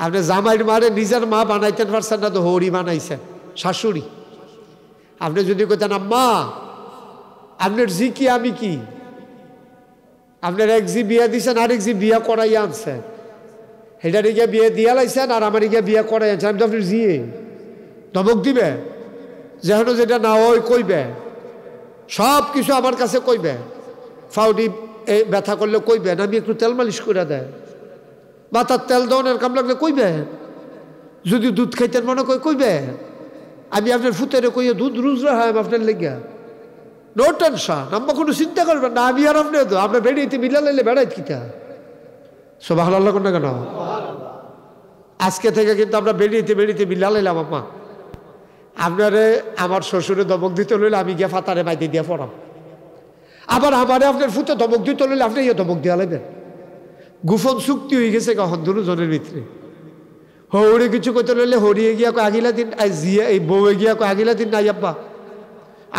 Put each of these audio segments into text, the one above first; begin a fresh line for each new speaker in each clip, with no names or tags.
আপনি জামাইয়ের মারে নিজের মা বানাইতেন পারছেন না, তো হরি বানাইছেন শাশুড়ি। আপনি যদি কইতেন আম্মা আপনার জি কি আমি কি, আপনার এক জি বিয়া দিছেন আরেক জি বিয়া করাইয়া আনছেন, হেটার গিয়ে বিয়ে দিয়া লাইছেন আর আমার গিয়ে বিয়া করাই আনছেন। আমি তো আপনার জিয়ে ধমক দিবে যেন যেটা না ওই কইবে, সব কিছু আমার কাছে কইবে, ফাউডি ব্যথা করলে কইবেন, আমি একটু তেল মালিশ করে দেয়, মাথার তেল দেওয়ার কাম লাগলে কইবেন, যদি দুধ খাইতেন মনে কইবেন, আমি আপনার ফুতেরে কইয়ে দুধ রুজ হয় আপনার লেগিয়া, নো টেনশন, আমরা কোনো চিন্তা করবেন না। আমি আর আপনি তো আপনার বেড়িয়েতে মিলা লাইলে বেড়াইত কিতা সুবহানাল্লাহ কোন না কেন। আজকে থেকে কিন্তু আমরা বেড়িয়েতে মিলা লাইলাম আম্মা, আপনারে আমার শ্বশুরে দমক দিতে লইলে আমি গিয়ে ফাতারে বাইতে দিয়ে পড়াম, আবার আমারে আপনার ফুতে দমক দিতে লইলে আপনি ইয়ে দমক দিয়া লাইবেন। গুফন চুক্তি হয়ে গেছে কখন দুজনের ভিতরে। হৌড়ে কিছু করতে লইলে হরিয়ে গিয়া আগিলা দিন জিয়া এই বউয়ে গিয়া আগিলা দিন নাই আব্বা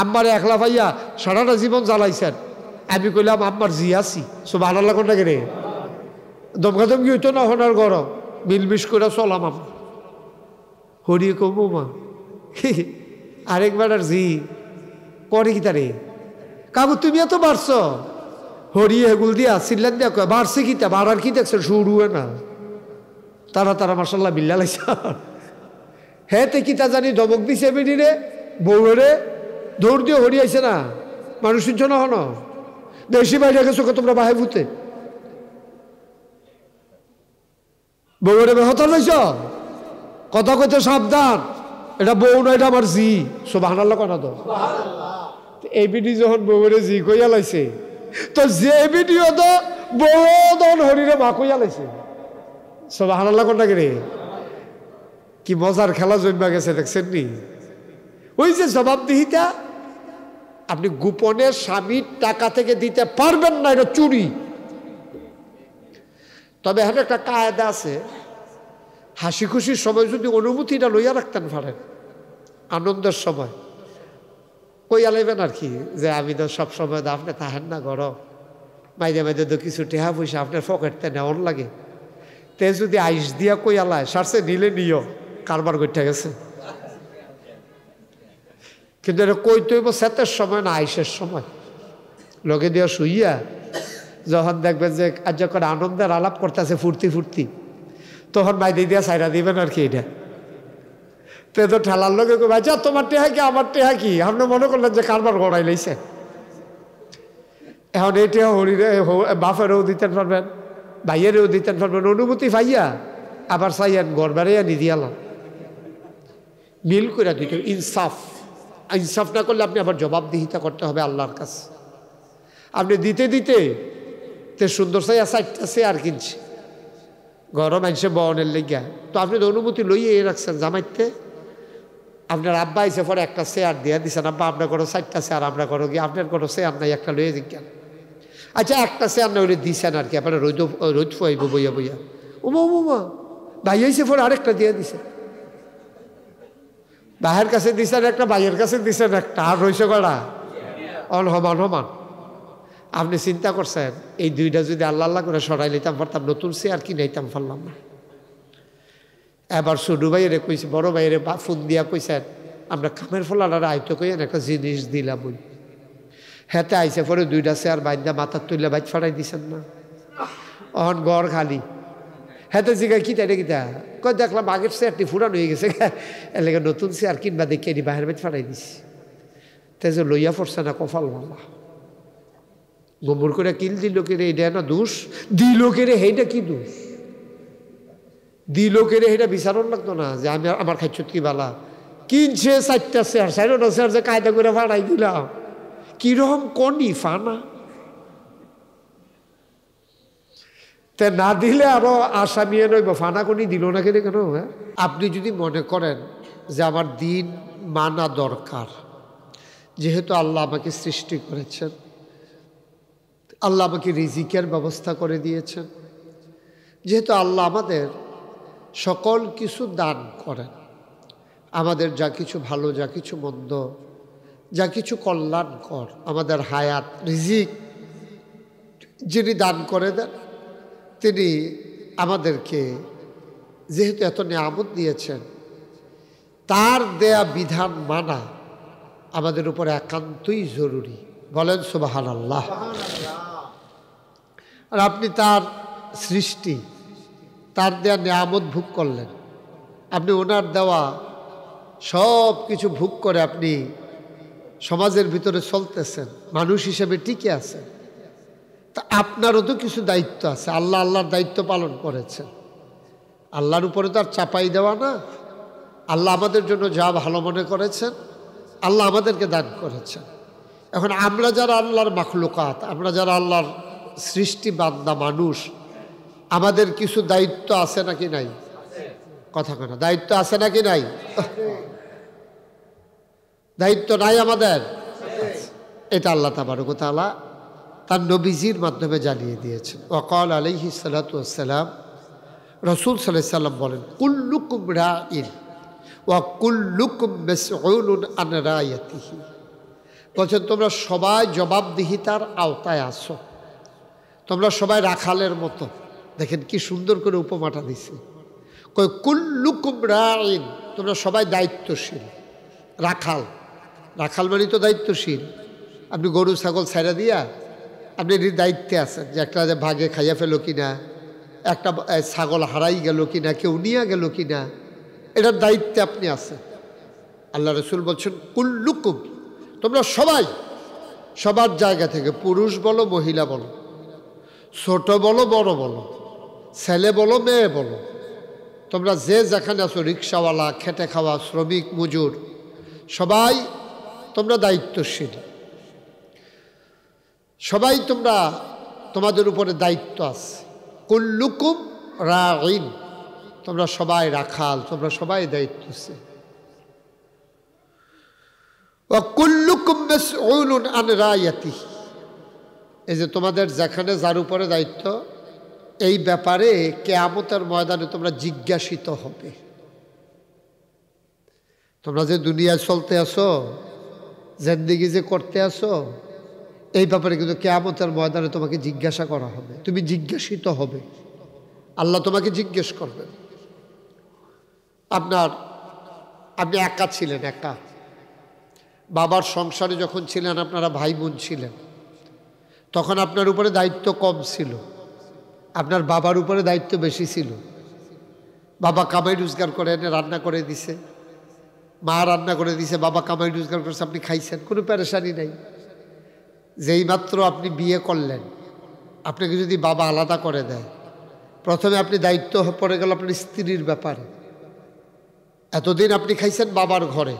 আম্মার একলা ভাইয়া সারাটা জীবন জ্বালাইছেন। আমি কইলাম আম্মার জি আছি সুবহানাল্লাহ কোনটা রে, দমকাদমকি হইতো না হনার গরম মিলমিশ করে চলাম আম্মা। হরিয়ে কমু মা আরেকবার আর জি করে কি তারে কাবু তুমি এত বাড়ছ, হরিয়ে হেগুল দিয়া সিল্লান দিয়া কয় বাড়ছে কিতা, বাড়ার কি দেখছে শুরু না, তারা মার্শাল্লাহ বিল্লা লাইছে। হ্যাঁ তে কিতা জানি দমক দিছে বেডিরে বউরে দৌড় দিয়ে হরিয়াইছে না, মানুষ শুনছ না হন দেশি বাইরে গেছো তোমরা বাহে ভূতে বউরে বেহতা লাইছ, কথা কইতে সাবধান, এটা বউ না এটা আমার জি সুবহানাল্লাহ কথা তো। এই ভিডিও যখন বউরে জি কইয়া লাইছে, তো যে ভিডিও তো বউ তখন হরিরে মা কইয়া লাইছে সুবহানাল্লাহ কোনটা রে। কি মজার খেলা জন্মা গেছে দেখছেন নি। ওই যে জবাবদিহিতা, আপনি গোপনে স্বামীর টাকা থেকে দিতে পারবেন না, এটা চুরি। তবে এখানে একটা কায়দা আছে, হাসি খুশির সময় যদি অনুমতিটা লইয়া রাখতেন পারেন, আনন্দের সময় কইয়া লাইবেন আর কি, যে আমি তো সব সময় আপনি থাকেন না ঘর, মাইদে তো কিছু টেহা পয়সা আপনার পকেটতে নেওয়ার লাগে, তে যদি আইস দিয়া কইয়া লায় সারছে নিলে নিও কারবার করতে গেছে। কিন্তু এটা কইতে হইব সেতের সময় না আইসের সময়, লগে দিয়া শুইয়া যখন দেখবেন যে আজ যখন আনন্দের আলাপ করতেছে ফুর্তি তখন মাইদে দিয়া সাইরা দিবেন আর কি। এটা তে তো ঠেলার লোকে কই আচ্ছা তোমার টেহা কি আমার টেহা কি, আপনি মনে করলেন যে কারবার গড়াই লাইছে। এখন এইটা হরিরে বাপেরও দিতেন পারবেন, ভাইয়েরও দিতেন পারবেন, অনুমতি পাইয়া আবার চাইয়েন গড় বেড়াইয়া নিদিয়ালাম, মিল করে দিত। ইনসাফ না করলে আপনি আবার জবাবদিহিতা করতে হবে আল্লাহর কাছে। আপনি দিতে তে সুন্দর চাইয়া চারটা চেয়ার কিনছে গরম আনছে বনের লেগা, তো আপনি তো অনুমতি লইয়ে রাখছেন জামাইতে, আপনার আব্বা আইসে পরে একটা চেয়ার দিয়ে দিচ্ছেন, আব্বা আপনার করো 4টা চেয়ার, আমরা করো কি আপনার কোনো চেয়ার নাই একটা লইয়ে দিন। আচ্ছা একটা চেয়ার না হইলে দিছেন আর কি, আপনার রোদ ফুয়াইব বইয়া উমা ভাই আইসে পরে আরেকটা দিয়ে দিছে, ভাইয়ের কাছে দিছেন একটা, ভাইয়ের কাছে দিছেন একটা, আর রয়েছে কটা সমান। আপনি চিন্তা করছেন এই দুইটা যদি আল্লাহ করে সরাই নিতাম পারতাম, নতুন চেয়ার কিনাইতাম পারলাম না। এবার ছোট ভাইয়েরে কইছে, বড় ভাইয়েরে ফোন দিয়া কইছেন আমরা কামের ফলার আয়তো কইয়েন একটা জিনিস দিলাম, ওই হেতে আইসে পরে 2টা চেয়ার বাইন্দা মাথার তুলে বাইক ফাড়াই দিছেন না, অহন ঘর খালি। হেতে জিগায় কিতা রে কিতা, কই দেখলাম আগের চেয়ারটি ফুরানো হয়ে গেছে, এলাকা নতুন চেয়ার কিনবা দেখে এটি বাহির বাইক ফাড়াই দিছি। তে যে লইয়া পড়ছে না কপাল মালা, গোবর করে কিল দিল কেরে, এটা না দোষ, দিল কেরে সেইটা কি দোষ, দিল কেরে সেইটা বিচারণ লাগতো না যে আমি আমার খাইছত কি বালা, কিনছে 4টা চেয়ার 4টা চেয়ার যে কায়দা করে ফাড়াই দিলাম, কিরকম কনি ফানা। তে না দিলে আরো আসামি নইব, ফানা কনি দিল না কেন কেন। হ্যাঁ, আপনি যদি মনে করেন যে আমার দিন মানা দরকার, যেহেতু আল্লাহ আমাকে সৃষ্টি করেছেন, আল্লাহ আমাকে রিজিকের ব্যবস্থা করে দিয়েছেন, যেহেতু আল্লাহ আমাদের সকল কিছু দান করেন, আমাদের যা কিছু ভালো যা কিছু মন্দ যা কিছু কল্যাণকর, আমাদের হায়াত রিজিক যিনি দান করে দেন, তিনি আমাদেরকে যেহেতু এত নিয়ামত দিয়েছেন, তার দেয়া বিধান মানা আমাদের উপরে একান্তই জরুরি। বলেন সুবহানাল্লাহ। আর আপনি তার সৃষ্টি, তার দেয়া নিয়ামত ভোগ করলেন, আপনি ওনার দেওয়া সব কিছু ভোগ করে আপনি সমাজের ভিতরে চলতেছেন, মানুষ হিসেবে টিকে আছেন। তা আপনারও তো কিছু দায়িত্ব আছে। আল্লাহর দায়িত্ব পালন করেছেন। আল্লাহর উপরে তো আর চাপাই দেওয়া না। আল্লাহ আমাদের জন্য যা ভালো মনে করেছেন, আল্লাহ আমাদেরকে দান করেছেন। এখন আমরা যারা আল্লাহর মাখলুকাত, আমরা যারা আল্লাহর সৃষ্টি বান্দা মানুষ, আমাদের কিছু দায়িত্ব আছে নাকি নাই? কথা কেন, দায়িত্ব আছে নাকি নাই? দায়িত্ব নাই আমাদের? এটা আল্লাহ তাবারক ওয়া তাআলা তার নবীজির মাধ্যমে জানিয়ে দিয়েছেন। ওয়াকাল আলাইহিস সালাতু ওয়াস সালাম, রাসূল সাল্লাল্লাহু আলাইহি সাল্লাম বলেন, কুল্লুকুম রাঈন ওয়া কুল্লুকুম মাসউলুন আন রায়াতিহি। বলছেন তোমরা সবাই জবাবদিহিতার আওতায় আছো, তোমরা সবাই রাখালের মতো। দেখেন কি সুন্দর করে উপমাটা দিছে। কই কুল্লুকুম রাঈন, তোমরা সবাই দায়িত্বশীল। রাখাল, রাখাল মানে তো দায়িত্বশীল। আপনি গরু ছাগল ছাইড়া দিয়া আপনি দায়িত্বে আছেন যে একটা যে ভাগে খাইয়া ফেলো কিনা, একটা ছাগল হারাই গেল কিনা, কেউ নিয়ে গেল কিনা, এটার দায়িত্বে আপনি আছেন। আল্লাহ রাসূল বলছেন কুল্লুকুম, তোমরা সবাই সবার জায়গা থেকে, পুরুষ বলো মহিলা বলো, ছোট বলো বড় বলো, ছেলে বলো মেয়ে বলো, তোমরা যে যেখানে আছো, রিক্সাওয়ালা, খেটে খাওয়া, শ্রমিক, মজুর, সবাই তোমরা দায়িত্বশীল। সবাই তোমরা, তোমাদের উপরে দায়িত্ব আছে। কুল্লুকুম রাঈন, তোমরা সবাই রাখাল, তোমরা সবাই দায়িত্বশীল। ওয়া কুল্লুকুম মাসউলুন আন রায়াতিহি, এই যে তোমাদের যেখানে যার উপরে দায়িত্ব, এই ব্যাপারে কিয়ামতের ময়দানে তোমরা জিজ্ঞাসিত হবে। তোমরা যে দুনিয়ায় চলতে আসো, জিন্দেগি যে করতে আসো, এই ব্যাপারে কিন্তু কিয়ামতের ময়দানে তোমাকে জিজ্ঞাসা করা হবে, তুমি জিজ্ঞাসিত হবে। আল্লাহ তোমাকে জিজ্ঞেস করবেন। আপনি একা ছিলেন, একা। বাবার সংসারে যখন ছিলেন, আপনারা ভাই বোন ছিলেন, তখন আপনার উপরে দায়িত্ব কম ছিল, আপনার বাবার উপরে দায়িত্ব বেশি ছিল। বাবা কামাই রোজগার করে এনে রান্না করে দিছে, মা রান্না করে দিছে, বাবা কামাই রোজগার করছে, আপনি খাইছেন, কোনো পেরেশানি নাই। যেই মাত্র আপনি বিয়ে করলেন, আপনাকে যদি বাবা আলাদা করে দেয়, প্রথমে আপনি দায়িত্ব পড়ে গেল আপনার স্ত্রীর ব্যাপারে। এতদিন আপনি খাইছেন বাবার ঘরে,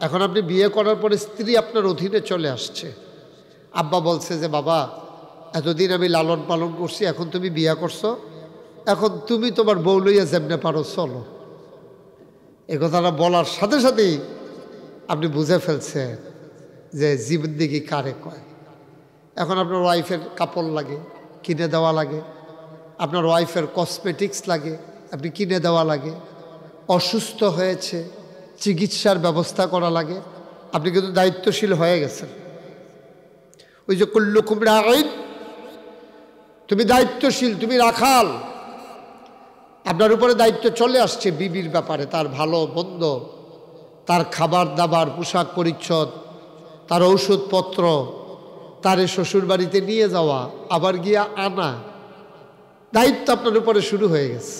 এখন আপনি বিয়ে করার পরে স্ত্রী আপনার অধীনে চলে আসছে। আব্বা বলছে যে বাবা, এতদিন আমি লালন পালন করছি, এখন তুমি বিয়ে করছো, এখন তুমি তোমার বউ লইয়া যেমনে পারো চলো। এ কথাটা বলার সাথে সাথেই আপনি বুঝে ফেলছেন যে জীবনদিগি কারে কয়। এখন আপনার ওয়াইফের কাপড় লাগে, কিনে দেওয়া লাগে, আপনার ওয়াইফের কসমেটিক্স লাগে, আপনি কিনে দেওয়া লাগে, অসুস্থ হয়েছে, চিকিৎসার ব্যবস্থা করা লাগে, আপনি কিন্তু দায়িত্বশীল হয়ে গেছেন। ওই যে কুল্লুকুম রাঈন, তুমি দায়িত্বশীল, তুমি রাখাল, আপনার উপরে দায়িত্ব চলে আসছে বিবির ব্যাপারে, তার ভালো মন্দ, তার খাবার দাবার, পোশাক পরিচ্ছদ, তার ঔষধপত্র, তার শ্বশুর বাড়িতে নিয়ে যাওয়া, আবার গিয়া আনা, দায়িত্ব আপনার উপরে শুরু হয়ে গেছে।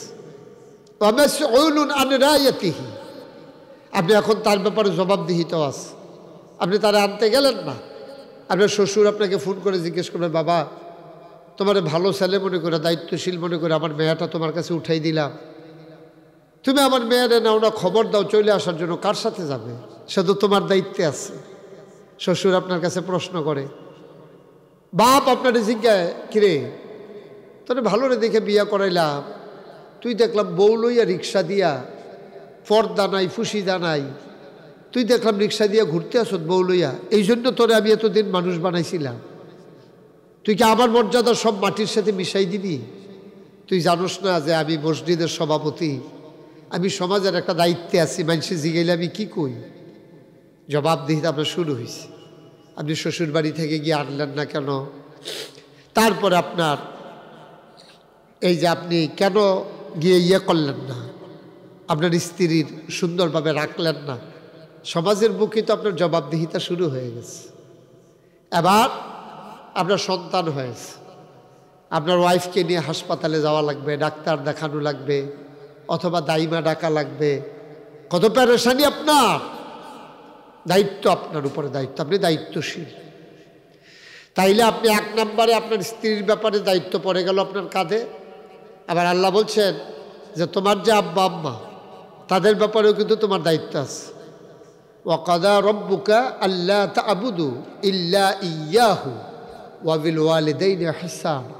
আপনি এখন তার ব্যাপারে জবাবদিহিত আছে। আপনি তারা আনতে গেলেন না, আপনার শ্বশুর আপনাকে ফোন করে জিজ্ঞেস করবেন, বাবা তোমার ভালো ছেলে মনে করে, দায়িত্বশীল মনে করে আমার মেয়েটা তোমার কাছে উঠাই দিলাম, তুমি আমার মেয়েরে নাও না, খবর দাও চলে আসার জন্য। কার সাথে যাবে? সে তো তোমার দায়িত্বে আছে। শ্বশুর আপনার কাছে প্রশ্ন করে, বাপ আপনার জিজ্ঞায়, কিরে তোর ভালো রে দেখে বিয়া করাইলাম, তুই দেখলাম বউ লইয়া রিক্সা দিয়া, পর্দা নাই ফুসিদা নাই, তুই দেখলাম রিক্সা দিয়া ঘুরতে আসত বউ লইয়া, এই জন্য তোরে আমি এতদিন মানুষ বানাইছিলাম, তুই কি আমার মর্যাদা সব মাটির সাথে মিশাই দিবি? তুই জানোস না যে আমি মসজিদের সভাপতি, আমি সমাজের একটা দায়িত্বে আছি, মানুষে জিগাইলে আমি কি কই? জবাবদিহিতা আপনার শুরু হয়েছে। আপনি শ্বশুর বাড়ি থেকে গিয়ে আনলেন না কেন? তারপরে আপনার এই যে আপনি কেন গিয়ে করলেন না, আপনার স্ত্রীর সুন্দরভাবে রাখলেন না, সমাজের বুকে তো আপনার জবাবদিহিতা শুরু হয়ে গেছে। এবার আপনার সন্তান হয়েছে, আপনার ওয়াইফকে নিয়ে হাসপাতালে যাওয়া লাগবে, ডাক্তার দেখানো লাগবে, অথবা দাইমা ডাকা লাগবে। কত পেরেশানি আপনার। দায়িত্ব আপনার উপরে, দায়িত্ব, আপনি দায়িত্বশীল। তাইলে আপনি এক নম্বরে আপনার স্ত্রীর ব্যাপারে দায়িত্ব পড়ে গেল আপনার কাঁধে। আবার আল্লাহ বলছেন যে তোমার যে আব্বা আম্মা তাদের ব্যাপারেও কিন্তু তোমার দায়িত্ব আছে। ওয়াকাদা রব্বুকা আল্লা তা'বুদু ইল্লা ইয়্যাহু ওয়া বিল ওয়ালিদাইনি ইহসানা।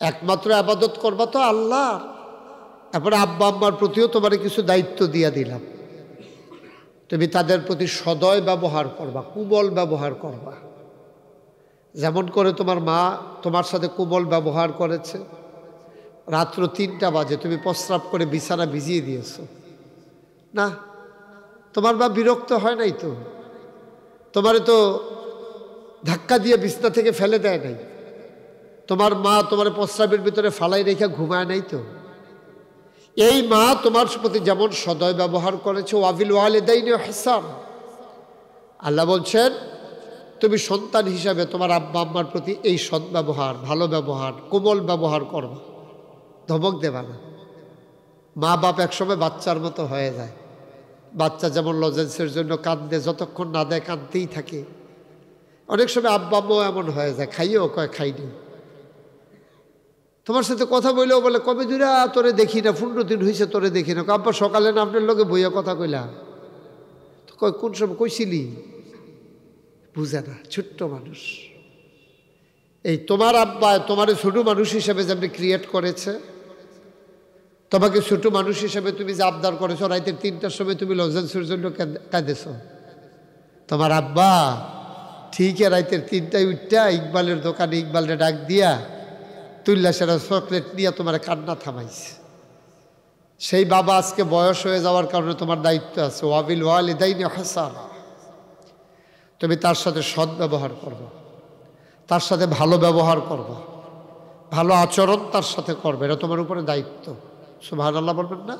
একমাত্র ইবাদত করবা তো আল্লাহর। তারপরে আব্বা আম্মার প্রতিও তোমার কিছু দায়িত্ব দিয়ে দিলাম। তুমি তাদের প্রতি সদয় ব্যবহার করবা, কোমল ব্যবহার করবা। যেমন করে তোমার মা তোমার সাথে কোমল ব্যবহার করেছে। রাত্র 3টা বাজে তুমি প্রস্রাব করে বিছানা ভিজিয়ে দিয়েছো না, তোমার মা বিরক্ত হয় নাই তো? তোমারে তো ধাক্কা দিয়ে বিছনা থেকে ফেলে দেয় নাই? তোমার মা তোমার প্রস্রাবের ভিতরে ফালাই রেখে ঘুমায় নাই তো? এই মা তোমার প্রতি যেমন সদয় ব্যবহার করেছে, ওয়াবিল ওয়ালিদাইনি ইহসানা, আল্লাহ বলছেন তুমি সন্তান হিসাবে তোমার আব্বা আম্মার প্রতি এই সৎ ব্যবহার, ভালো ব্যবহার, কোমল ব্যবহার করবা, ধমক দেবা না। মা বাপ একসময় বাচ্চার মতো হয়ে যায়। বাচ্চা যেমন লজেন্সের জন্য কান্দে, যতক্ষণ না দেয় কাঁদতেই থাকে। অনেক সময় আব্বা আম্মাও এমন হয়ে যায়, খাইও কয় খাইনি। তোমার সাথে কথা বললেও বলে কবে দূরা তোরে দেখি না, 15 দিন হয়েছে তোরে দেখি না। আব্বা সকালে না আপনার লোকে বইয়া কথা কইলা, তো কয় কোন সময় কইছিলি? বুঝে না, ছোট্ট মানুষ। এই তোমার আব্বা তোমার ছোট মানুষ হিসেবে যেমনি ক্রিয়েট করেছে, তোমাকে ছোট মানুষ হিসেবে তুমি যে আবদার করেছো, রাইতে 3টার সময় তুমি লজেন্সের জন্য কাঁদেছ। তোমার আব্বা ঠিকই রাইতের 3টায় উঠটা ইকবালের দোকানে ইকবালের ডাক দিয়া তুল্লা সেরা চকলেট নিয়ে তোমার কান্না থামাইছে। সেই বাবা আজকে বয়স হয়ে যাওয়ার কারণে তোমার দায়িত্ব আছে, ওয়াবিল ওয়ালিদাইনি ইহসানা, তুমি তার সাথে সৎ ব্যবহার করবে, তার সাথে ভালো ব্যবহার করবে, ভালো আচরণ তার সাথে করবে। এটা তোমার উপরে দায়িত্ব। সুবহানাল্লাহ বলবেন না?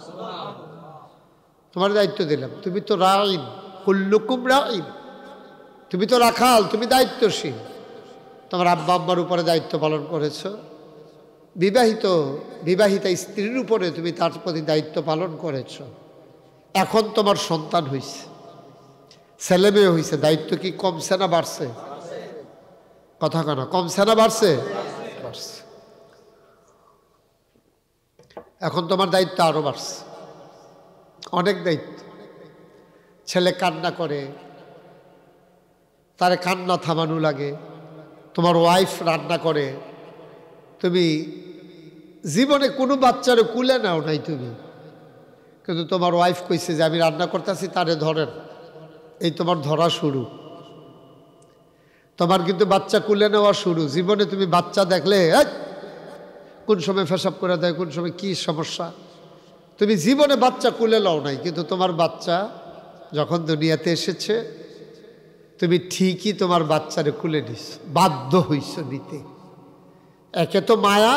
তোমার দায়িত্ব দিলাম। তুমি তো রাঈন, কুল্লুকুম রাঈন, তুমি তো রাখাল, তুমি দায়িত্বশীল। তোমার আব্বা আম্মার উপরে দায়িত্ব পালন করেছ। বিবাহিতা স্ত্রীর উপরে তুমি তার প্রতি দায়িত্ব পালন করেছ। এখন তোমার সন্তান হয়েছে, ছেলে মেয়ে হয়েছে, দায়িত্ব কি কমছে না বাড়ছে? কথা কেন, কমছে না বাড়ছে? বাড়ছে। এখন তোমার দায়িত্ব আরো বাড়ছে, অনেক দায়িত্ব। ছেলে কান্না করে, তারে কান্না থামানো লাগে। তোমার ওয়াইফ রান্না করে, তুমি জীবনে কোনো বাচ্চারে কুলে নাও নাই তুমি, কিন্তু তোমার ওয়াইফ কইছে যে আমি রান্না করতেছি, তারে ধরেন। এই তোমার ধরা শুরু, তোমার কিন্তু বাচ্চা কুলে নেওয়া শুরু। জীবনে তুমি বাচ্চা দেখলে কোন সময় পেশাব করে দেয়, কোন সময় কি সমস্যা, তুমি জীবনে বাচ্চা কুলে নাও নাই, কিন্তু তোমার বাচ্চা যখন দুনিয়াতে এসেছে তুমি ঠিকই তোমার বাচ্চারে কুলে নিস, বাধ্য হইছ নিতে। একে তো মায়া,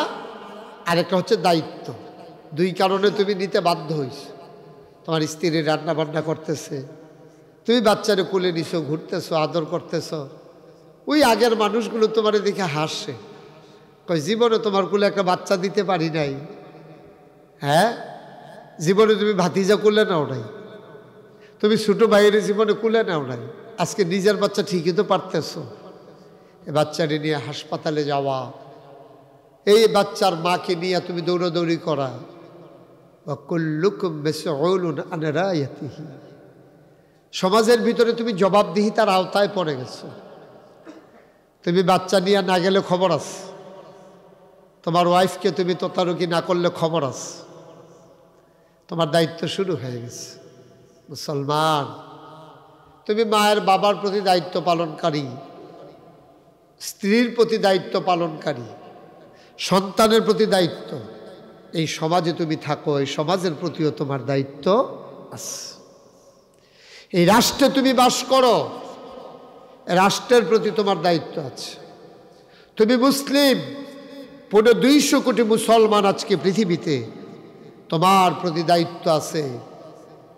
আরেকটা হচ্ছে দায়িত্ব। দুই কারণে তুমি নিতে বাধ্য হইছ। তোমার স্ত্রী রান্না বান্না করতেছে, তুমি বাচ্চারে কুলে নিছো, ঘুরতেছো, আদর করতেছো। ওই আগের মানুষগুলো তোমার দেখে হাসছে, কই জীবনে তোমার কুলে একটা বাচ্চা দিতে পারি নাই। হ্যাঁ, জীবনে তুমি ভাতিজা কুলে নাও নাই, তুমি ছোট ভাইয়ের জীবনে কুলে নাও নাই। আজকে নিজের বাচ্চা ঠিকই তো পারতেছো। এই বাচ্চাটি নিয়ে হাসপাতালে যাওয়া, এই বাচ্চার মাকে নিয়ে তুমি দৌড়াদৌড়ি করা। সমাজের ভিতরে তুমি জবাবদিহিতার আওতায় পড়ে গেছো। তুমি বাচ্চা নিয়ে না গেলে খবর আছে, তোমার ওয়াইফকে তুমি তদারকি না করলে খবর আছে, তোমার দায়িত্ব শুরু হয়ে গেছে। মুসলমান, তুমি মায়ের বাবার প্রতি দায়িত্ব পালনকারী, স্ত্রীর প্রতি দায়িত্ব পালনকারী, সন্তানের প্রতি দায়িত্ব। এই সমাজে তুমি থাকো, এই সমাজের প্রতিও তোমার দায়িত্ব আছে। এই রাষ্ট্রে তুমি বাস করো, রাষ্ট্রের প্রতি তোমার দায়িত্ব আছে। তুমি মুসলিম, 250 কোটি মুসলমান আজকে পৃথিবীতে, তোমার প্রতি দায়িত্ব আছে,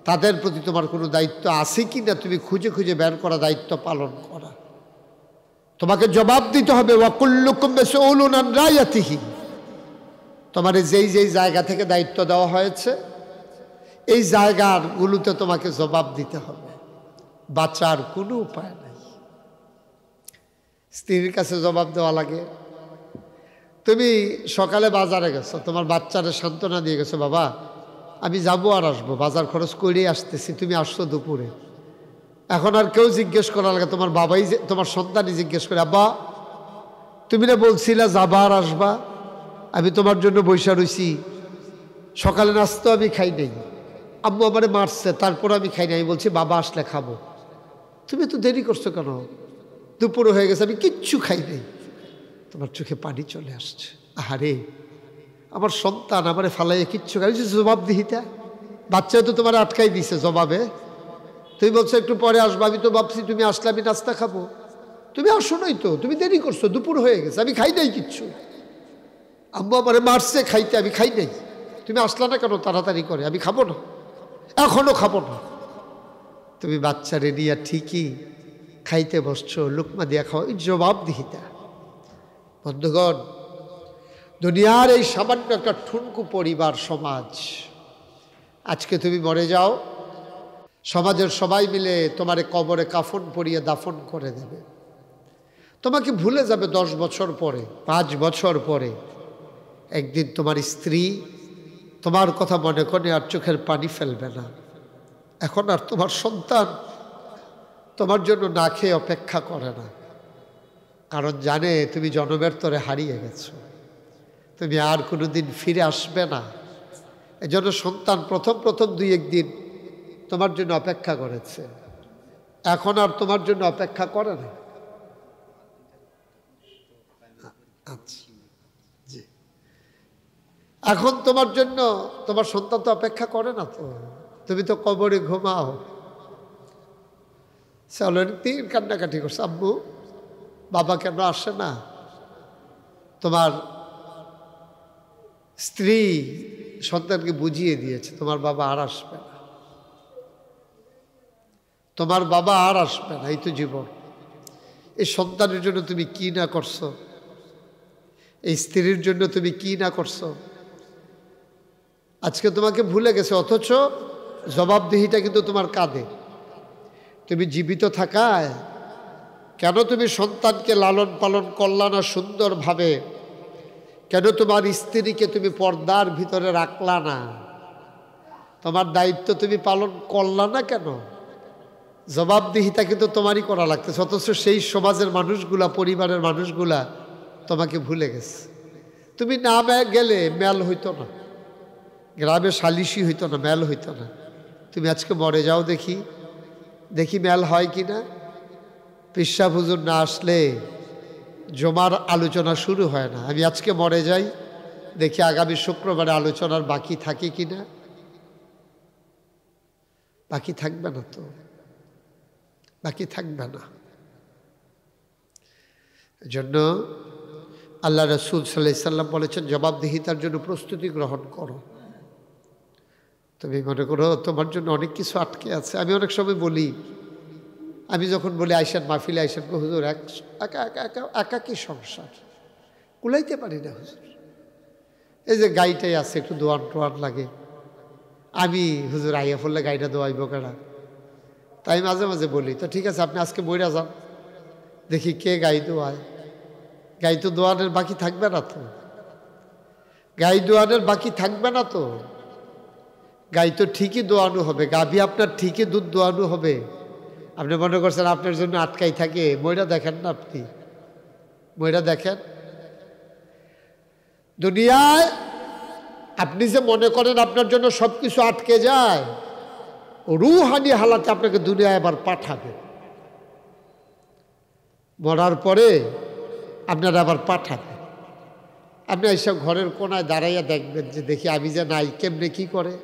তাদের প্রতি তোমার কোনো দায়িত্ব আছে কি না তুমি খুঁজে খুঁজে বের করা, দায়িত্ব পালন করা। তোমাকে জবাব দিতে হবে। ওয়া কুল্লুকুম মাসউলুন আন রায়াতিহি, তোমার যেই যেই জায়গা থেকে দায়িত্ব দেওয়া হয়েছে এই জায়গাগুলোতে তোমাকে জবাব দিতে হবে, বাঁচার কোনো উপায় নাই। স্ত্রীর কাছে জবাব দেওয়া লাগে। তুমি সকালে বাজারে গেছো, তোমার বাচ্চারা সান্ত্বনা দিয়ে গেছো, বাবা আমি যাবো আর আসবো, বাজার খরচ করেই আসতেছি, তুমি আসছো দুপুরে। এখন আর কেউ জিজ্ঞেস করা লাগে, তোমার বাবাই তোমার সন্তানই জিজ্ঞেস করে, আব্বা তুমি না বলছিলা যাবা আর আসবা, আমি তোমার জন্য বৈশা রইছি, সকালে নাস্তা আমি খাই নাই, আম্মু আমারে মারছে তারপর আমি খাই নাই, আমি বলছি বাবা আসলে খাবো, তুমি তো দেরি করছো কেন, দুপুর হয়ে গেছে আমি কিচ্ছু খাই নাই। তোমার চোখে পানি চলে আসছে, আহারে আমার সন্তান আমারে ফালাইয়ে কিচ্ছু খাই। জবাবদিহিতা, বাচ্চা তো তোমার আটকাই দিছে জবাবে, তুমি বলছো একটু পরে আসবো, আমি তো ভাবছি তুমি আসলে আমি নাস্তা খাবো, তুমি আসো নাই তো, তুমি দেরি করছো, দুপুর হয়ে গেছে আমি খাই নাই কিচ্ছু, আম্মু আমারে মারছে খাইতে, আমি খাই নাই, তুমি আসলা না কেন তাড়াতাড়ি করে, আমি খাবো না, এখনো খাবো না। তুমি বাচ্চারে নিয়ে ঠিকই খাইতে বসছো, লুকমা দিয়া খাও, এই জবাবদিহিতা। বন্ধুগণ, দুনিয়ার এই সামান্য একটা ঠুনকু পরিবার সমাজ, আজকে তুমি মরে যাও, সমাজের সবাই মিলে তোমারে কবরে কাফন পরিয়ে দাফন করে দেবে, তোমাকে ভুলে যাবে 10 বছর পরে, 5 বছর পরে। একদিন তোমার স্ত্রী তোমার কথা মনে করে আর চোখের পানি ফেলবে না। এখন আর তোমার সন্তান তোমার জন্য না খেয়ে অপেক্ষা করে না, কারণ জানে তুমি জনমের তরে হারিয়ে গেছো, তুমি আর কোনোদিন ফিরে আসবে না। এজন্য সন্তান প্রথম 2-1 দিন তোমার জন্য অপেক্ষা করেছে, এখন আর তোমার জন্য অপেক্ষা করে না। আচ্ছা জি, এখন তোমার জন্য তোমার সন্তান তো অপেক্ষা করে না, তো তুমি তো কবরে ঘুমাও। চলো তিন কান্নাকাটি করছে, আব্বু বাবা কেন আসে না, তোমার স্ত্রী সন্তানকে বুঝিয়ে দিয়েছে তোমার বাবা আর আসবে না, তোমার বাবা আর আসবে না, এই তো জীবন। এই সন্তানের জন্য তুমি কি না করছো, এই স্ত্রীর জন্য তুমি কি না করছো, আজকে তোমাকে ভুলে গেছে, অথচ জবাবদিহিটা কিন্তু তোমার কাঁধে। তুমি জীবিত থাকায় কেন তুমি সন্তানকে লালন পালন করলা না সুন্দরভাবে, কেন তোমার স্ত্রীকে তুমি পর্দার ভিতরে রাখলা না, তোমার দায়িত্ব তুমি পালন করলা না কেন, জবাবদিহিতা কিন্তু তোমারই করা লাগতেছে, অথচ সেই সমাজের মানুষগুলা, পরিবারের মানুষগুলা তোমাকে ভুলে গেছে। তুমি না গেলে মেল হইতো না, গ্রামে সালিশি হইতো না, মেল হইতো না। তুমি আজকে মরে যাও, দেখি দেখি মেল হয় কি না। পিসা হুজুর না আসলে জমার আলোচনা শুরু হয় না। আমি আজকে মরে যাই, দেখি আগামী শুক্রবারে আলোচনার বাকি থাকে কি না, বাকি থাকবে না, তো বাকি থাকবে না। এজন্য আল্লাহ রাসূল সাল্লাল্লাহু আলাইহি সাল্লাম বলেছেন, জবাবদিহিতার জন্য প্রস্তুতি গ্রহণ করো। তুমি মনে করো তোমার জন্য অনেক কিছু আটকে আছে। আমি অনেক সময় বলি, আমি যখন বলি আইসান মাহফিলে, আইসান হুজুর একা কি সংসার, কুলাইতে পারি না হুজুর, এই যে গাইটাই আছে একটু দোয়ান টোয়ান লাগে, আমি হুজুর আইয়া ফেললে গাইটা দোয়াইব কেনা, তাই মাঝে মাঝে বলি, তো ঠিক আছে আপনি আজকে বইরা যান, দেখি কে গাই দোয়ায়। গাই তো দোয়ানের বাকি থাকবে না তো, গাই দোয়ানের বাকি থাকবে না তো, গাই তো ঠিকই দোয়ানো হবে, গাভী আপনার ঠিকই দুধ দোয়ানো হবে। আপনি মনে করছেন আপনার জন্য আটকাই থাকে, মইরা দেখেন না, আপনি মইরা দেখেন। দুনিয়ায় আপনি যে মনে করেন আপনার জন্য সব কিছু আটকে যায়, রুহানি হালাতে আপনাকে দুনিয়ায় আবার পাঠাবে, মরার পরে আপনারা আবার পাঠাবে। আপনি এইসব ঘরের কোনায় দাঁড়াইয়া দেখবেন যে দেখি আমি যে নাই, কেমনে কি করে।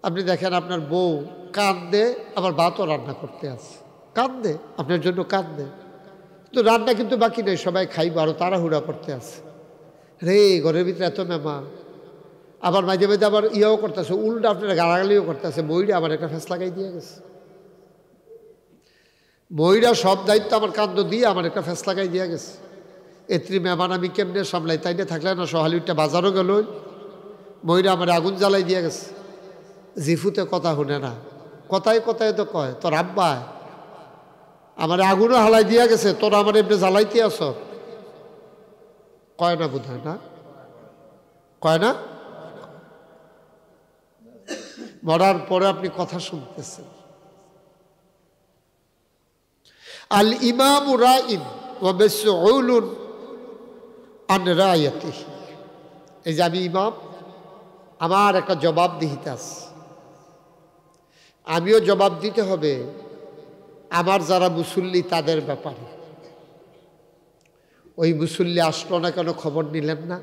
আপনি দেখেন আপনার বউ কান্দে, আবার ভাতও রান্না করতে আছে, কান্দে আপনার জন্য কান্দে, তো রান্না কিন্তু বাকি নেই, সবাই খাইব, আরও তাড়াহুড়া করতে আছে। রে ঘরের ভিতরে এত মেহমান, আবার মাঝে মাঝে আবার ইয়েও করতেছে, উল্টা আপনারা গালাগালিও করতেছে। বইটা আমার একটা ফেস লাগাই দিয়ে গেছে, বইরা সব দায়িত্ব আমার কান্দ দিয়ে আমার একটা ফেস লাগাই দিয়ে গেছে। এত্রি মেহমান আমি কেমনে সামলাই, তাই না থাকলে না সহালিটা বাজারও গেল, বইরা আমার আগুন জ্বালাই দিয়ে গেছে। জিফুতে কথা শুনে না, কথায় কথায় তো কয় তোর আব্বা আমার আগুনও হালাই দিয়া গেছে, তোরা আমার এমনি জ্বালাইতে আস, কয় না বোধ হয় না, কয় না? মরার পরে আপনি কথা শুনতেছেন। আল ইমামু রাইন ওয়া মাসউলুন আন রায়াতিহি। এই যে আমি ইমাম, আমার একটা জবাবদিহিতা আছে, আমিও জবাব দিতে হবে আমার যারা মুসল্লি তাদের ব্যাপারে। ওই মুসল্লি আসলো না কেন খবর নিলেন না?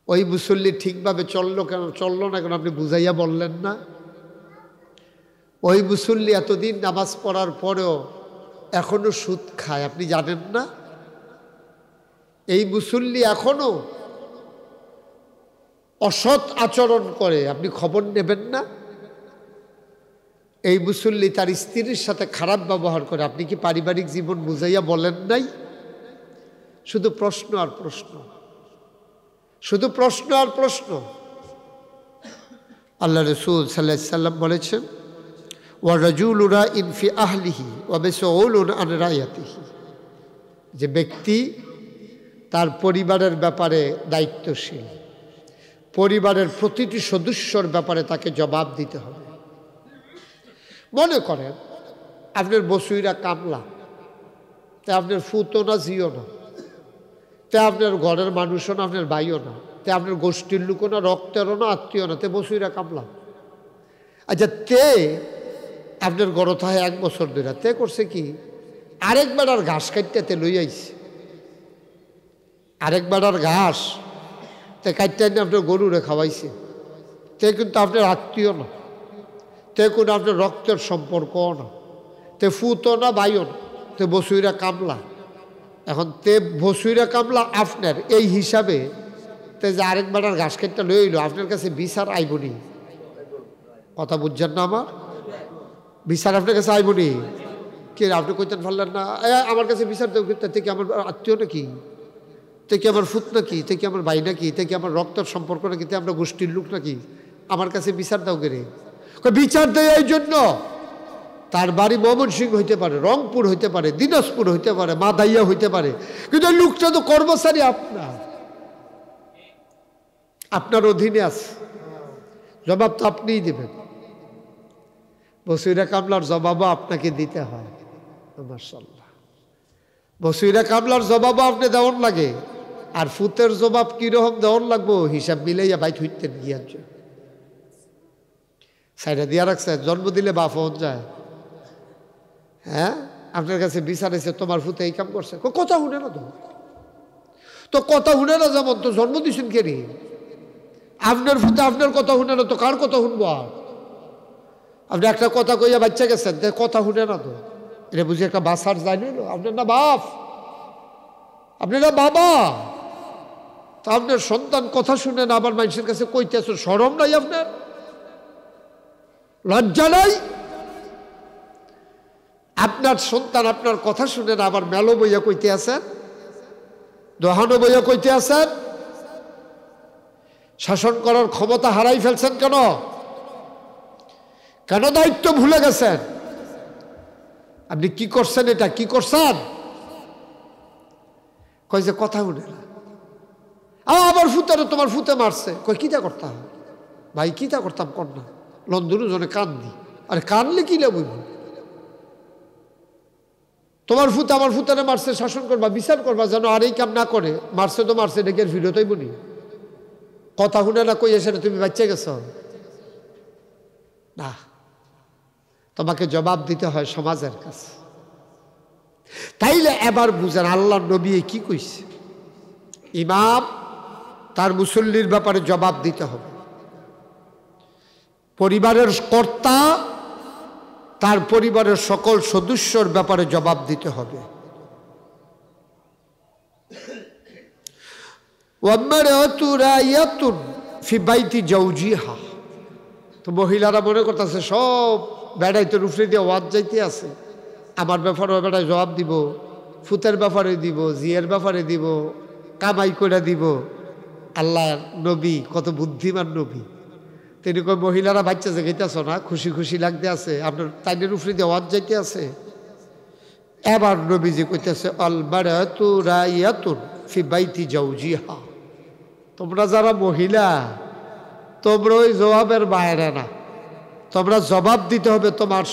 ওই মুসল্লি ঠিকভাবে চললো না কেন আপনি বুঝাইয়া বললেন না? ওই মুসল্লি এতদিন নামাজ পড়ার পরেও এখনো সুদ খায়, আপনি জানেন না? এই মুসল্লি এখনো অসৎ আচরণ করে, আপনি খবর নেবেন না? এই মুসল্লি তার স্ত্রীর সাথে খারাপ ব্যবহার করে, আপনি কি পারিবারিক জীবন বুঝাইয়া বলেন নাই? শুধু প্রশ্ন আর প্রশ্ন, শুধু প্রশ্ন আর প্রশ্ন। আল্লাহ রাসূল সাল্লাল্লাহু আলাইহি সাল্লাম বলেছেন, ওয়া রাজুলু রাইন ফি আহলিহি ওয়া মাসউলুন আন রায়াতিহি। যে ব্যক্তি তার পরিবারের ব্যাপারে দায়িত্বশীল, পরিবারের প্রতিটি সদস্যর ব্যাপারে তাকে জবাব দিতে হবে। মনে করেন আপনার বসুইরা কামলা, তা আপনার ফুতো না জিও না, তে আপনার ঘরের মানুষও না, আপনার ভাইও না, তে আপনার গোষ্ঠীর লোকও না, রক্তেরও না, আত্মীয় না, তে বসুইরা কামলা। আচ্ছা, তে আপনার গড় থাকে 1 বছর ধরে, তে করছে কি আরেক বেড়ার ঘাস কাটতে তে লই আইছে, আরেক বেড়ার ঘাস তে কাটতে এনে আপনার গরুরে খাওয়াইছে। তে কিন্তু আপনার আত্মীয় না, তে কোনো আপনার রক্তের সম্পর্কও না, তে ফুতো না, ভাইও না, তে বসুইরা কামলা। এখন তে বসুইরা কামলা আপনার, এই হিসাবে তে যে আরেক বেড়ার ঘাস কাটতে লই আইলো, আপনার কাছে বিচার আইবনি? কথা বুঝছেন না আমার? বিচার আপনার কাছে আইবনি? কে আপনি কইতেন পারলেন না আমার কাছে বিচার দেব, থেকে আমার আত্মীয় নাকি, থেকে আমার ফুত নাকি, থেকে আমার ভাই নাকি, থেকে আমার রক্তের সম্পর্ক নাকি, তে আমরা গোষ্ঠীর লোক নাকি, আমার কাছে বিচার দাও কে রে? বিচার দেয় এই জন্য তার বাড়ি ময়মনসিংহ হইতে পারে, রংপুর হইতে পারে, দিনাজপুর হইতে পারে, মাদাইয়া হইতে পারে, কিন্তু লোকটা তো কর্মচারী আপনার, আপনার অধীনে আছে, জবাব তো আপনিই দেবেন। বসুইরা কামলার জবাবও আপনাকে দিতে হয়। মাশাআল্লাহ, বসুইরা কামলার জবাবও আপনি দেওয়ান লাগে, আর ফুতের জবাব কিরকম দেওয়ান লাগবো হিসাব মিলাইয়া বাইক হইতেন গিয়ার জন্য সাইডা দিয়া রাখছে। জন্ম দিলে বাপ হন যায়, হ্যাঁ আপনার কাছে বিচার এসে তোমার ফুতে এই কাম করছে, কথা শুনে না, তো কথা শুনে না, যেমন তো জন্ম দিছেন কে রে? আপনার ফুতে আপনার কথা শুনে না তো কার কথা শুনবো? আর আপনি একটা কথা কইয়া বাচ্চা গেছেন, কথা শুনে না তো, এটা বুঝি একটা বাসার যায় না? আপনার না বাপ, আপনার না বাবা, তা আপনার সন্তান কথা শুনে না, আবার মানুষের কাছে কইতে আছেন, শরম নাই আপনার? লজ্জা নাই? আপনার সন্তান আপনার কথা শুনে না, আবার মেলো বইয়া কইতে আছেন, দোহানো বইয়া কইতে আছেন। শাসন করার ক্ষমতা হারাই ফেলছেন কেন? কেন দায়িত্ব ভুলে গেছেন? আপনি কি করছেন? এটা কি করছেন? কই যে কথা শুনে না, আবার ফুতারে তোমার ফুতে মারছে, কই কিটা করতাম ভাই, কিটা করতাম কর না, লন্দুরু জনে কান্দি, আরে কানলে কি লাগুইব? তোমার ফুতে আমার ফুতারে মারছে, শাসন করবা, বিচার করবা যেন আর এই কাম না করে। মারছে তো মারছে, ডেকের ভিডিওটাই বলি, কথা শুনে না কই এসে তুমি বাচ্চা গেছ না, তোমাকে জবাব দিতে হয় সমাজের কাছে। তাইলে এবার বুঝেন আল্লাহ নবী কি কইছে, ইমাম তার মুসল্লির ব্যাপারে জবাব দিতে হবে, পরিবারের কর্তা তার পরিবারের সকল সদস্যর ব্যাপারে জবাব দিতে হবে। ওয়াম্মারাতু রাইয়াতুন ফি বাইতি জাওজিহা। তো মহিলারা মনে করতেছে সব বেড়াইতে রুফরে দিয়ে ওয়াজ যাইতে আছে, আমার ব্যাপারে বেড়ায় জবাব দিব, ফুতের ব্যাপারে দিব, জিয়ের ব্যাপারে দিব, কামাই করে দিব। আল্লাহর নবী কত বুদ্ধিমান নবী, তিনি কই মহিলারা বাচ্চা জেগেইতেছ না, খুশি খুশি লাগতে আছে, আপনার তাইনের উফরে দিয়ে ওয়াজ যাইতে আছে। এবার নবীজি কইতেছে আল মারাতু রাইয়াতুন ফি বাইতি জাওজিহা। তোমরা যারা মহিলা, তোমরা ওই জবাবের বাইরে না, তোমরা জবাব দিতে হবে তোমার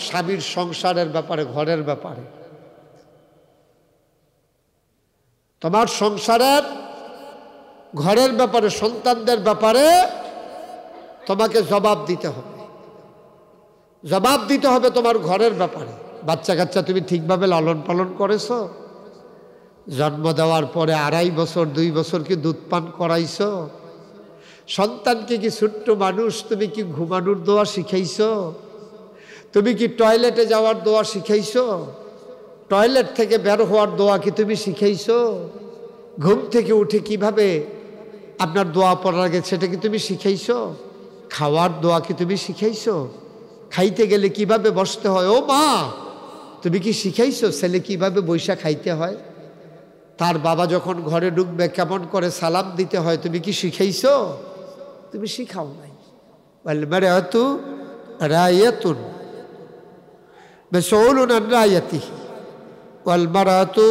স্বামীর সংসারের ব্যাপারে, ঘরের ব্যাপারে। তোমার সংসারের ঘরের ব্যাপারে, সন্তানদের ব্যাপারে তোমাকে জবাব দিতে হবে। জবাব দিতে হবে তোমার ঘরের ব্যাপারে। বাচ্চা কাচ্চা তুমি ঠিকভাবে লালন পালন করেছ? জন্ম দেওয়ার পরে 2.5 বছর 2 বছর কি দুধ পান করাইছ? সন্তানকে কি ছোট্ট মানুষ তুমি কি ঘুমানোর দোয়া শিখাইছ? তুমি কি টয়লেটে যাওয়ার দোয়া শিখাইছ? টয়লেট থেকে বের হওয়ার দোয়া কি তুমি শিখাইছ? ঘুম থেকে উঠে কিভাবে আপনার দোয়া পড়ার আগে সেটা কি তুমি শিখাইছ? খাওয়ার দোয়া কি তুমি শিখাইছ? খাইতে গেলে কিভাবে বসতে হয় ও মা তুমি কি শিখাইছ? ছেলে কিভাবে বৈশা খাইতে হয়? তার বাবা যখন ঘরে ঢুকবে কেমন করে সালাম দিতে হয় তুমি কি শিখাইছ? তুমি শিখাও নাই। ওয়াল মারাতু রাইয়াতুন মাসউলুন আন রাইয়াতিহি ওয়াল মারাতু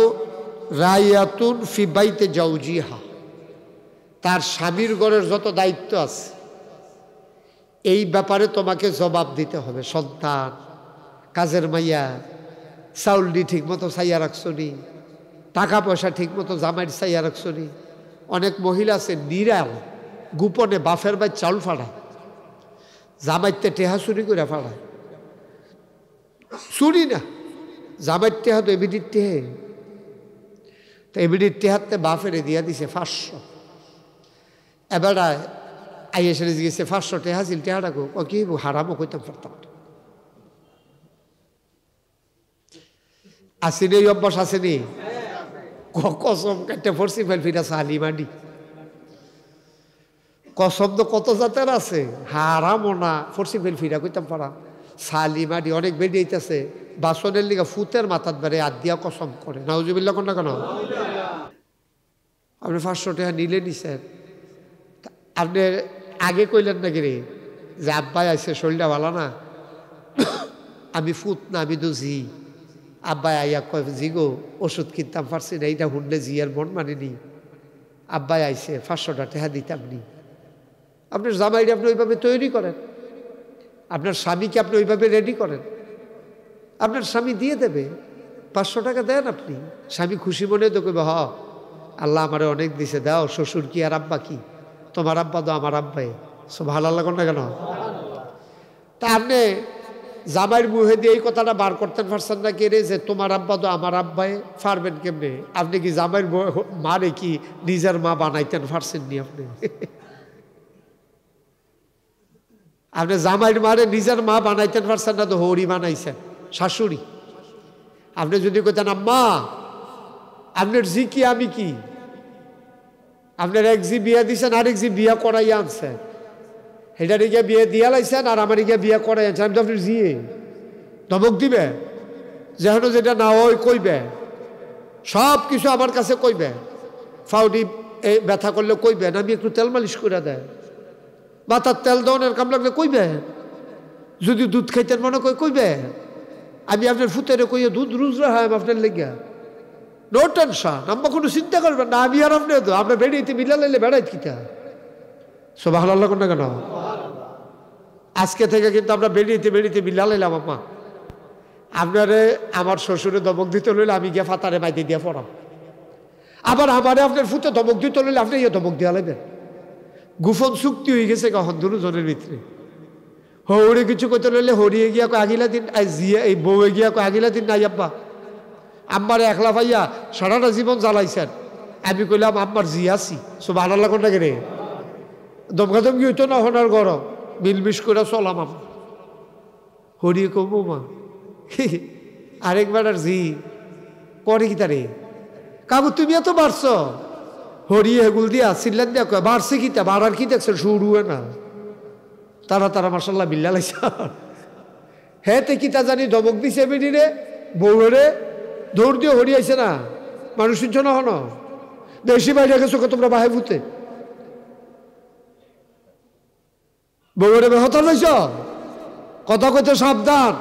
রাইয়াতুন ফি বাইতি জাওজিহা। তার স্বামীর ঘরের যত দায়িত্ব আছে এই ব্যাপারে তোমাকে জবাব দিতে হবে। সন্তান, কাজের মাইয়া, চাউলডি ঠিক মতো চাইয়া রাখছো নি, টাকা পয়সা ঠিক মতো জামাইয়ের চাইয়া রাখছো নি। অনেক মহিলা আছে নিরাল গোপনে বাফের বাই চাউল ফাড়ায়, জামাইতে টেহা চুরি করে ফাড়ায়। চুরি না, জামাইয়ের টেহা তো এবিডির টেহে, তো এবিডির টেহাতে বাফেরে দিয়া দিছে 500। এবার আইএসে গেছে 500 টেহা ছিল, টেহাটা ও কি হারামও কইতাম পারতাম। আসেনি এই অভ্যাস আসেনি? কসম কাটতে পড়ছি ফেলফিরা সালি মাডি। কসম তো কত জাতের আছে, হারামও না ফরসি ফেলফিরা কইতাম পারা সালি মাডি। অনেক বেরিয়েছে বাসনের লিগা ফুতের মাথার বেড়ে আদ দিয়া কসম করে। নাউজুবিল্লাহ কোন না কেন? আপনি 500 টাকা নিলে নিছেন, আপনি আগে কইলেন নাকি রে যে আব্বাই আছে শরীরটা ভালো না? আমি ফুত না, আমি তো জি। আব্বাই আইয়া কয় জি গো ওষুধ কিনতাম পারছি না, এইটা শুনলে জি আর মন মানেনি। আব্বাই আইসে 500 টাকা দিতাম নি। আপনার জামাইটা আপনি ওইভাবে তৈরি করেন, আপনার স্বামীকে আপনি ওইভাবে রেডি করেন, আপনার স্বামী দিয়ে দেবে। 500 টাকা দেন আপনি, স্বামী খুশি মনে তো কইবে হ আল্লাহ আমারে অনেক দিছে, দাও। শ্বশুর কি আর আব্বা কি? তোমার আব্বা তো আমার আব্বাই। সব ভালো লাগো না কেন? তা আপনি জামাইয়ের মুহে দিয়ে এই কথাটা বার করতেন পারছেন না কে রে যে তোমার আব্বা তো আমার আব্বাই? পারবেন কেমনে? আপনি কি জামাইয়ের মারে কি নিজের মা বানাইতেন পারছেন নি আপনি? আপনি জামাইয়ের মারে নিজের মা বানাইতেন পারছেন না, তো হরি বানাইছেন শাশুড়ি। আপনি যদি কইতেন আম্মা আপনার জি কি আমি কি, আপনার এক জি বিয়া দিছেন আরেক জি বিয়া করাই আনছেন, এটার গিয়ে বিয়ে দিয়া লাইছেন আর আমার গিয়ে বিয়া করাই আনছেন। আমি তো আপনার জিয়ে ধমক দিবে যেহেতু যেটা না ওই কইবে, সব কিছু আমার কাছে কইবে। ফাউডি এই ব্যথা করলে কইবেন, আমি একটু তেল মালিশ করে দেয়, মাথার তেল দেওয়ানের কাম লাগলে কইবে। যদি দুধ খাইতেন মনে কইবে আমি আপনার ফুতেরে কইয়ে দুধ রুজ রাখাম আপনার লেগে, নো টেনশন, আমরা কোনো চিন্তা করবেন না। আমি আর আপনি তো আপনার বেড়াইতে মিলা লাইলে বেড়াইত কিতা সব ভালো লাগো না কেন? আজকে থেকে কিন্তু আমরা বেড়াইতে মিলা লাইলাম। আম্মা আপনারে আমার শ্বশুরে দমক দিতে লইলে আমি গিয়ে ফাতারে মাইতে দিয়ে পড়াম, আবার আমারে আপনার ফুতে দমক দিতে লইলে আপনি ইয়ে দমক দিয়া লাইবেন। গোপন চুক্তি হয়ে গেছে কখন দুজনের ভিতরে। হৌরে কিছু করতে লইলে হরিয়ে গিয়া কয় আগিলা দিন, জিয়া এই বউয়ে গিয়া কয় আগিলা দিন নাই আব্বা আম্মারে একলা ভাইয়া সারাটা জীবন জ্বালাইছেন। আমি কইলাম আম্মার জি আছি, সব ভালো লাগো না রে। দমকাদমকি হইতো না হনার গরম মিলমিশ করে চলাম। আমার হরিয়ে কব মা আরেকবার আর জি করে কি তারে কাকু তুমি এত বাড়ছ, হরি হেগুল দিয়া সিল্লান দিয়া কয় বাড়ছে কিতা বাড়ার কি দেখছেন শুরু না তারা মার্শাল্লাহ বিল্লা লাইছে হ্যাঁ তে কিতা জানি ধমক দিছে বেডিরে বউরে দৌড় দিয়ে হরি আইছে না মানুষ শুনছ না হন দেশি বাইরে গেছো তোমরা বাহে ভূতে বউরে বেহতা লাইছ কথা কইতে সাবধান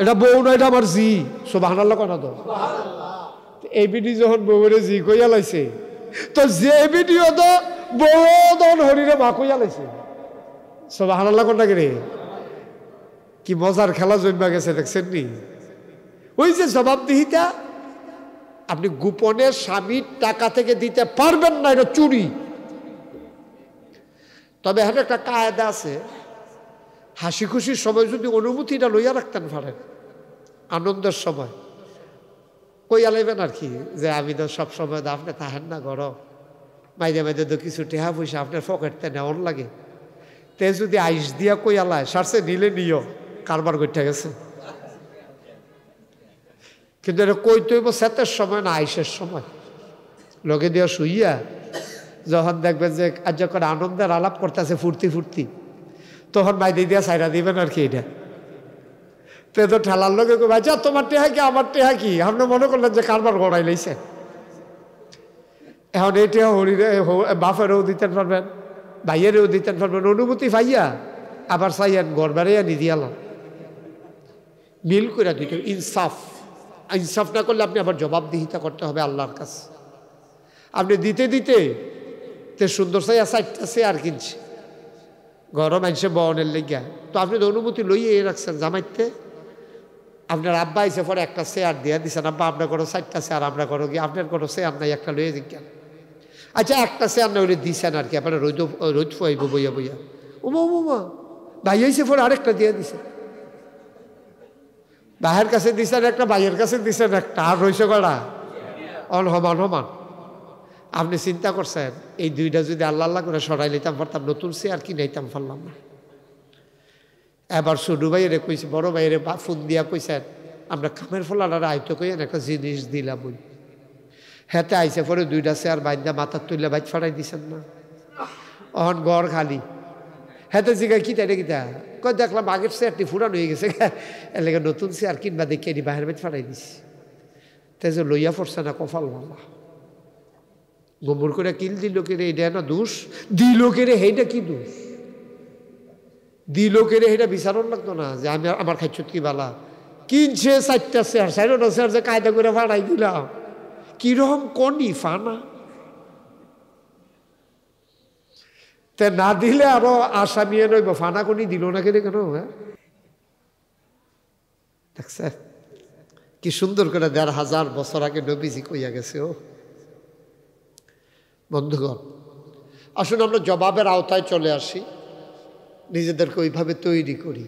এটা বউ নয় এটা আমার জি সুবহানাল্লাহ কথা তো এই ভিডিও যখন বউরে জি কইয়া লাইছে তো যে ভিডিও তো বউ তখন হরিরে মা কইয়া লাইছে সুবহানাল্লাহ কোনটা রে কি মজার খেলা জন্মা গেছে দেখছেন নি ওই যে জবাবদিহিতা আপনি গোপনে স্বামীর টাকা থেকে দিতে পারবেন না এটা চুরি তবে এখানে একটা কায়দা আছে হাসি খুশির সময় যদি অনুমতিটা লইয়া রাখতেন পারেন আনন্দের সময় কইয়া লাইবেন আর কি যে আমি তো সবসময় আপনি থাকেন না ঘর মাইদে মাইদে তো কিছু টেহা পয়সা আপনার পকেটতে নেওয়ার লাগে তে যদি আইস দিয়া কইয়া লায় সারছে নিলে নিও কারবার করতে গেছে কিন্তু এটা কইতে হইব সেতের সময় না আইসের সময় লগে দিয়া শুইয়া যখন দেখবেন যে আজ যখন আনন্দের আলাপ করতেছে ফুর্তি তখন মাইদি দিয়া সাইরা দিবেন আর কি এটা তে তো ঠেলার লোকে ভাইজা তোমার টেহা কি আমার টেহা কি আপনি মনে করলেন যে কারবার গড়াই লাইছে এখন এই টেহা হরিরে বাপেরও দিতেন পারবেন ভাইয়েরও দিতেন পারবেন অনুমতি ভাইয়া আবার চাইয়েন গড় বেড়াইয়া নিদিয়ালাম মিল করে দিতে ইনসাফ না করলে আপনি আবার জবাবদিহিতা করতে হবে আল্লাহর কাছে আপনি দিতে তে সুন্দর চাইয়া চারটা চেয়ার কিনছে গরম আনছে বনের লেগিয়া তো আপনি তো অনুমতি লইয়ে রাখছেন জামাইতে আপনার আব্বা আইসে পরে একটা চেয়ার দিয়ে দিচ্ছেন আব্বা আপনার করো চারটা চেয়ার আমরা করো কি আপনার কোনো চেয়ার নাই একটা লইয়ে দিন আচ্ছা একটা চেয়ার না ওই দিছেন আর কি আপনার রোদ ফুয়াইব বইয়া উমা ভাই আইসে পরে আরেকটা দিয়ে দিছে ভাইয়ের কাছে দিছেন একটা ভাইয়ের কাছে দিছেন একটা আর রয়েছে কড়া সমান আপনি চিন্তা করছেন এই দুইটা যদি আল্লাহ করে সরাই নিতাম পারতাম নতুন চেয়ার কি নাইতাম পারলাম না এবার ছোট ভাইয়েরে কইছে বড় ভাইয়েরে ফোন দিয়া কইছেন আমরা কামের ফলার আয়তো কইয়েন একটা জিনিস দিলাম ওই হেতে আইসে পরে দুইটা চেয়ার বাইন্দা মাথার তুললে বাইক ফাটাই দিছেন না অহন ঘর খালি হেতে জিগায় কিতা রে কিতা কই দেখলাম আগের চেয়ারটি ফুরানো হয়ে গেছে এলাকা নতুন চেয়ার কিনবা দেখে নি বাহির বাইক ফাটাই দিছি তাই যে লইয়া পড়ছে না কপাল মালা গোবর করে কিল দিল কেরে এটা না দোষ দিল কেরে সেইটা কি দোষ দিল কেরে সেইটা বিচারণ লাগতো না যে আমি আমার খাইছত কি বালা কিনছে চারটা চেয়ার চারটা চেয়ার যে কায়দা করে ফাটাই দিলাম কিরকম কনি ফানা তে না দিলে আরো আসামিয়ে নইব ফানা কনি দিল না কেন হ্যাঁ দেখছে কি সুন্দর করে ১,৫০০ বছর আগে নবীজি কইয়া গেছে ও বন্ধুগণ আসুন আমরা জবাবের আওতায় চলে আসি নিজেদেরকে ওইভাবে তৈরি করি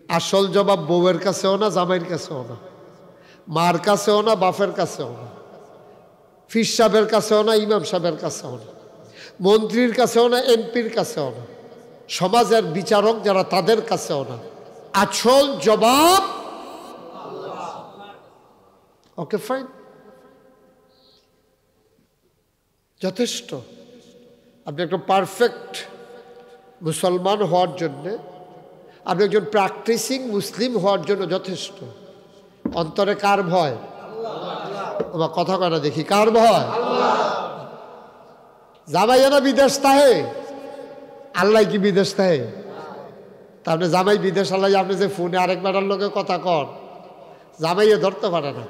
আসল জবাব বউয়ের কাছেও না জামাইয়ের কাছেও না মার কাছেও না বাপের কাছেও না ফির সাহেবের কাছেও না ইমাম সাহেবের কাছেও না মন্ত্রীর কাছেও না এমপির কাছেও না সমাজের বিচারক যারা তাদের কাছেও না আসল জবাব ওকে ফাইন যথেষ্ট আপনি একটা পারফেক্ট মুসলমান হওয়ার জন্যে আপনি একজন প্র্যাকটিসিং মুসলিম হওয়ার জন্য যথেষ্ট অন্তরে কার ভয় আমার কথা কয় না দেখি কার ভয় জামাই না বিদেশ তাহে আল্লাহ কি বিদেশ তাহে তাহলে জামাই বিদেশ আল্লাহ আপনি যে ফোনে আরেকবার লোকে কথা কন জামাইয়ে ধরতে পারে না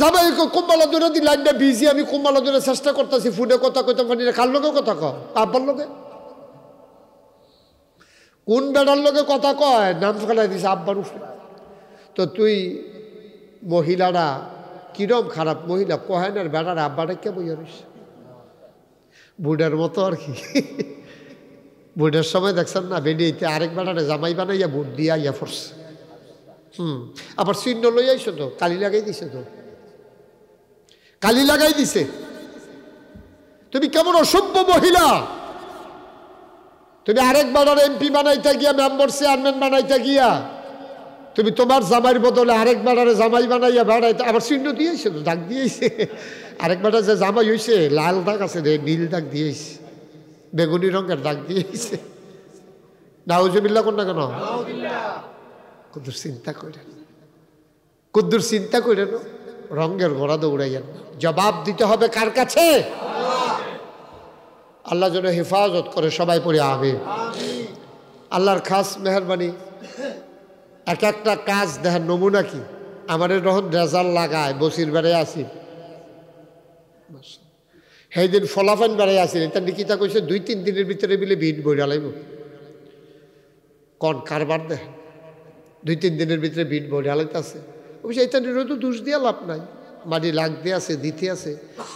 জামাই কুম্বালা দূরে দি লাইনটা বিজি আমি কুম্বালা দূরে চেষ্টা করতেছি ফোনে কথা কইতে পারি না কার লোকে কথা কয় আব্বার লোকে কোন বেড়ার লোকে কথা কয় নাম ফেলাই দিছে আব্বার উঠে তো তুই মহিলারা কিরম খারাপ মহিলা কহেনের বেড়ার আব্বাটা কে বইয়া রইস বুড়ের মতো আর কি বুড়ের সময় দেখছেন না বেরিয়েতে আরেক বেড়ারে জামাই বানাইয়া বুট দিয়া ইয়া পড়ছে আবার চিহ্ন লই আইছো তো কালি লাগাই দিছে তো কালি লাগাই দিছে তুমি কেমন অসভ্য মহিলা তুমি আরেক বেড়ার এমপি বানাইতে গিয়া মেম্বার চেয়ারম্যান বানাইতে গিয়া তুমি তোমার জামাইয়ের বদলে আরেক বেড়ারে জামাই বানাইয়া বেড়াইতে আবার চিহ্ন দিয়েছে, দাগ দিয়েছে। আরেক বেড়া যে জামাই হয়েছে লাল দাগ আছে রে, নীল দাগ দিয়েছে, বেগুনি রঙের দাগ দিয়েছে। নাউজুবিল্লাহ কোন না কেন? কুদ্দুর চিন্তা করেন, কুদ্দুর চিন্তা করেন, রঙের ঘোড়া দৌড়াইয়েন না। জবাব দিতে হবে কার কাছে? আল্লাহ যেন হেফাজত করে, সবাই পড়ে আমিন। আল্লাহর খাস মেহরবানি, এক একটা কাজ দেখেন নমুনা কি। আমাদের যখন রেজাল্ট লাগায় বসির বেড়ে আসি, সেই দিন ফলাফান বেড়ে আসি, এটা নিকিতা কইছে 2-3 দিনের ভিতরে মিলে বিন বইরা লাগব। কন কারবার দেখেন 2-3 দিনের ভিতরে বিন বইরা লাইতেছে। অবশ্য এটা নিয়ে তো দোষ দিয়ে লাভ নাই, মাটি লাগতে আছে, দিতে আছে,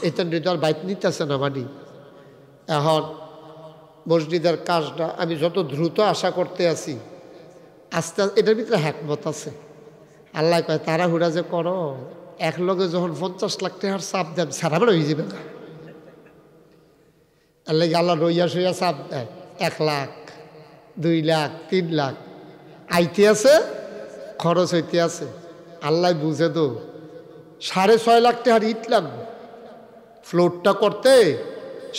এটা নিয়ে তো আর বাইক নিতে আছে না মাটি। এখন মসজিদের কাজটা আমি যত দ্রুত আশা করতে আছি, আস্তে আস্তে এটার ভিতরে হ্যাকমত আছে। আল্লাহ কয় তাড়াহুড়া যে করো, এক লগে যখন 50 লাখ টাকার চাপ দেন সারাবার হয়ে যাবে না। আল্লাহ আল্লাহ রইয়া সইয়া চাপ দেয় 1 লাখ 2 লাখ 3 লাখ আইতে আছে, খরচ হইতে আছে। আল্লাহ বুঝে তো 6.5 লাখ টাকার ইট লাগবে ফ্লোরটা করতে,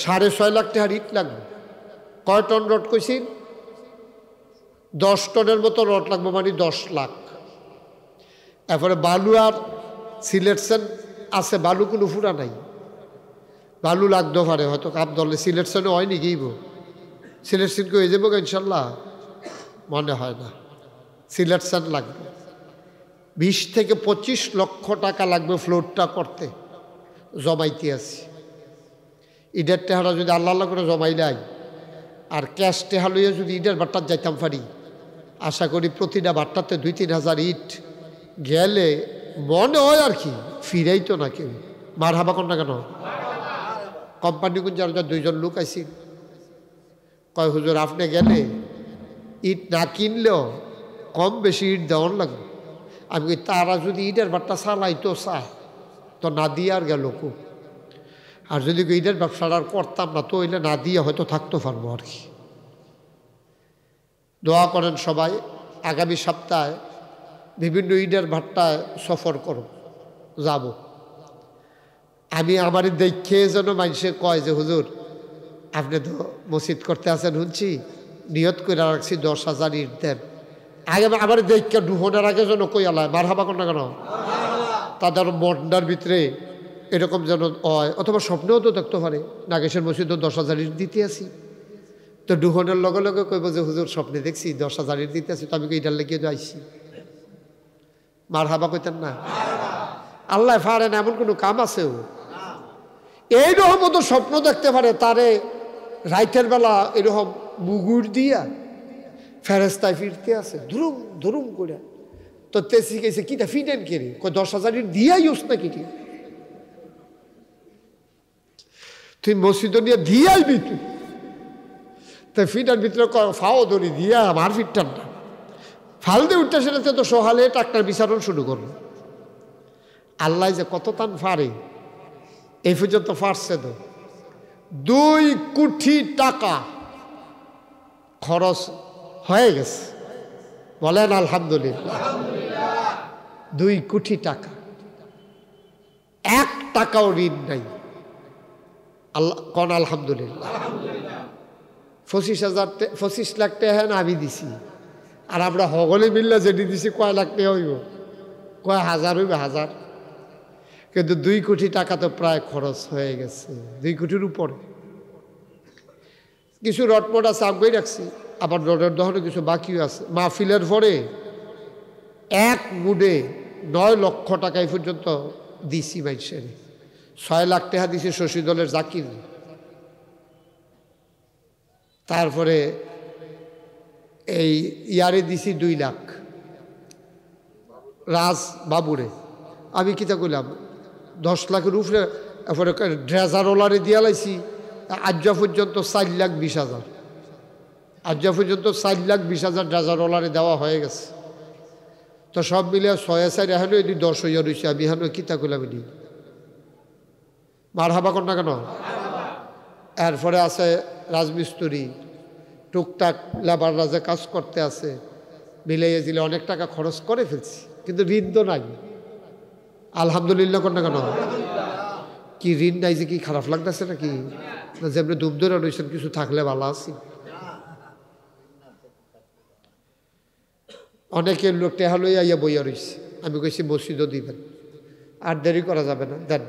6.5 লাখ টাকার ইট লাগবে। কয় টন রড কইছি? 10 টনের মতো রড লাগবে, মানে 10 লাখ। এরপরে বালু আর সিলেকশন আছে, বালু কোনো ফুরা নাই, বালু লাগতে পারে হয়তো কাপ দলে। সিলেকশনে হয়নি গিয়েব, সিলেকশন হয়ে যাবো ইনশাল্লাহ, মনে হয় না। সিলেকশন লাগবে 20 থেকে 25 লক্ষ টাকা লাগবে ফ্লোরটা করতে, জমাইতে আছি। ইডের টেহারা যদি আল্লাহ আল্লাহ করে জমাইলাই আর ক্যাশ টেহা লইয়া যদি ইটের বাট্টার যাইতাম পারি, আশা করি প্রতিটা বাট্টাতে 2-3 হাজার ইট গেলে মনে হয় আর কি ফিরাই তো না কেউ। মার হাবা কর না কেন? কোম্পানি কোন যার 2জন লোক আইসি, কয় হুজুর আপনি গেলে ইট না কিনলেও কম বেশি ইট দেওয়ার লাগবে। আমি কই তারা যদি ইটের বাট্টা চালাইতো চায় তো না দিয়ে আর গেল কো, আর যদি ইটের ব্যবসাটা আর করতাম না তো হইলে না দিয়ে হয়তো থাকতে পারবো আর কি। দোয়া করেন সবাই, আগামী সপ্তাহে বিভিন্ন ইটের ভাট্টায় সফর করো, যাব। আমি আমার দেখে যেন মানুষে কয় যে হুজুর আপনি তো মসজিদ করতে আছেন, শুনছি নিয়ত করে রাখছি 10,000 ইট দেন। আগে আমার দেখে ডুবনের আগে যেন কই আলায় মার হাবা কর না কেন? তাদের মন্ডার ভিতরে এরকম যেন হয়, অথবা স্বপ্নেও তো দেখতে পারে নাগেশের মসজিদও 10,000 ইট দিতে আসি, তো ডুহনের লগে লগে কইব যে হুজুর স্বপ্নে দেখছি 10,000 ইট দিতে আসি, তো আমি ইটার লেগে যাইছি। মার হাবা কইতেন না? আল্লাহ পারেন এমন কোনো কাম আছে? এইরকম তো স্বপ্ন দেখতে পারে, তারে রাইতের বেলা এরকম মুগুর দিয়া ফেরেস্তায় ফিরতে আছে ধুরুম ধুরুম করে, তো তেসি গেছে কিটা ফিটেন কে রে? 10,000 ইট দিয়াই উস না কিটি, তুই মসজিদ নিয়ে দিয়াই বিতু, তো ফিটার ভিতরে ফাও ধরি দিয়া আমার ফিটটার না ফাল দিয়ে উঠতে সেটাতে তো সকালে টাকার বিচারণ শুরু করলো। আল্লাহ যে কত টান ফারে, এই পর্যন্ত ফারছে তো 2 কোটি টাকা খরচ হয়ে গেছে, বলেন আলহামদুলিল্লাহ। 2 কোটি টাকা, 1 টাকাও ঋণ নাই। আল্লাহ কন আলহামদুলিল্লাহ। 25 লাখ টাকা আমি দিছি, আর আমরা সকলে মিল্লা যেটি দিছি কয় লাখ টাকা হইব, কয় হাজার হইবে, হাজার। কিন্তু 2 কোটি টাকা তো প্রায় খরচ হয়ে গেছে, 2 কোটির উপরে। কিছু রটমট আছে আগে রাখছি, আবার রডের দহনে কিছু বাকিও আছে। মাহফিলের পরে এক মুডে 9 লক্ষ টাকা এই পর্যন্ত দিছি মানুষের। 6 লাখ টাকা দিছি শশী দলের জাকির, তারপরে এই ইয়ারে দিছি 2 লাখ রাজ বাবুরে। আমি কিতা কইলাম 10 লাখের উপরে, এরপরে ড্রেজারওয়ালারে দিয়া লাইছি আজ্জা পর্যন্ত 4,20,000, আজ্জা পর্যন্ত 4,20,000 ড্রেজারওয়ালারে দেওয়া হয়ে গেছে। তো সব মিলে 6-4 এখানে 10 হইয়া রয়েছে। আমি এখানে কিতা কইলাম নি, মার হাবা কর না কেন? এরপরে আছে রাজমিস্ত্রি, টুকটাক লেবাররা যে কাজ করতে আছে, মিলাইয়া দিলে অনেক টাকা খরচ করে ফেলছি, কিন্তু ঋণ তো নাই। আলহামদুলিল্লাহ কোন না কেন? কি ঋণ নাই যে কি খারাপ লাগতেছে নাকি? না যে আপনি ডুব ধরে রয়েছেন, কিছু থাকলে ভালো আছি। অনেকের লোক টেহা লইয়া বইয়া রয়েছে, আমি কইছি মসজিদও দিবেন, আর দেরি করা যাবে না, দেন।